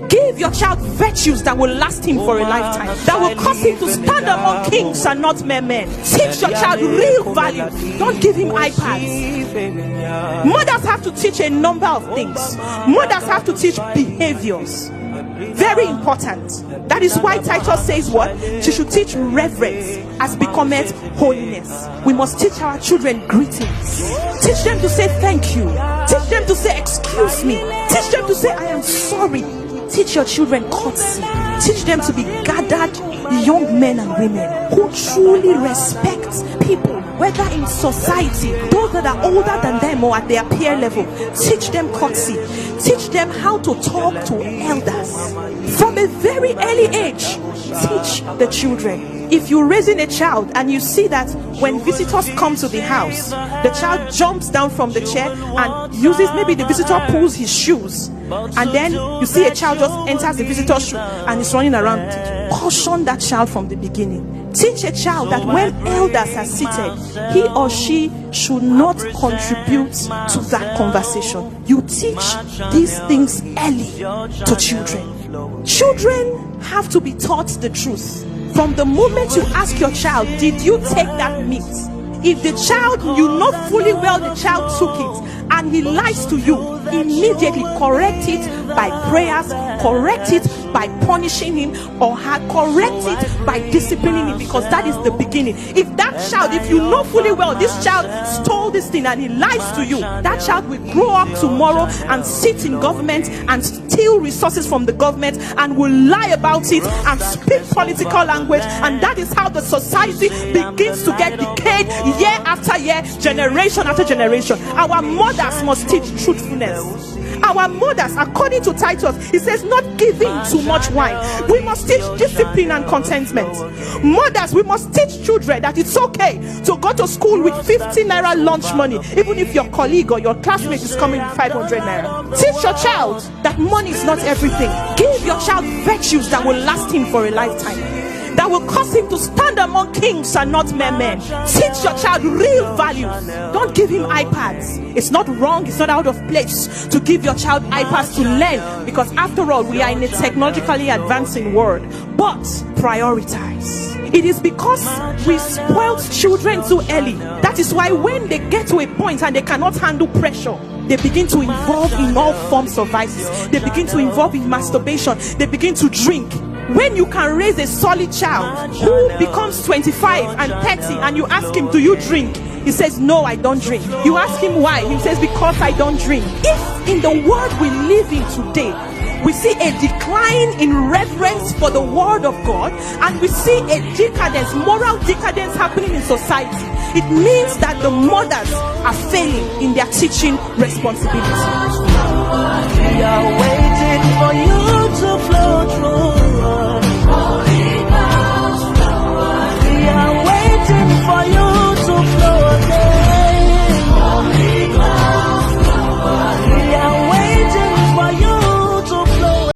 Give your child virtues that will last him for a lifetime, that will cause him to stand among kings and not mere men. Teach your child real value. Don't give him iPads. Mothers have to teach a number of things. Mothers have to teach behaviors. Very important. That is why Titus says what? She should teach reverence as becometh holiness. We must teach our children greetings. Teach them to say thank you. Teach them to say excuse me. Teach them to say I am sorry. Teach your children courtesy. Teach them to be gathered young men and women who truly respect people, whether in society, those that are older than them or at their peer level. Teach them courtesy. Teach them how to talk to elders. From a very early age, teach the children. If you're raising a child and you see that when visitors come to the house, the child jumps down from the chair and uses, maybe the visitor pulls his shoes, and then you see a child just enters the visitor's shoe and is running around, caution that child from the beginning. Teach a child that when elders are seated, he or she should not contribute to that conversation. You teach these things early to children. Children have to be taught the truth. From the moment you ask your child, did you take that meat? If the child, you know fully well the child took it and he lies to you, immediately correct it by prayers, correct it by punishing him, or correct it by disciplining him, because that is the beginning. If that child, if you know fully well this child stole this thing and he lies to you, that child will grow up tomorrow and sit in government and steal resources from the government and will lie about it and speak political language, and that is how the society begins to get decayed year after year, generation after generation. Our mothers must teach truthfulness. Our mothers, according to Titus, he says not giving too much wine. We must teach discipline and contentment. Mothers, we must teach children that it's okay to go to school with 50 naira lunch money, even if your colleague or your classmate is coming with 500 naira. Teach your child that money is not everything. Give your child virtues that will last him for a lifetime, that will cause him to stand among kings and not mere men. Teach your child real values. Don't give him iPads. It's not wrong, it's not out of place to give your child iPads to learn, because after all, we are in a technologically advancing world. But prioritize. It is because we spoiled children too early. That is why when they get to a point and they cannot handle pressure, they begin to involve in all forms of vices. They begin to involve in masturbation. They begin to drink. When you can raise a solid child who becomes 25 and 30 and you ask him, do you drink? He says, no, I don't drink. You ask him why? He says, because I don't drink. If in the world we live in today, we see a decline in reverence for the word of God, and we see a decadence, moral decadence happening in society, it means that the mothers are failing in their teaching responsibility.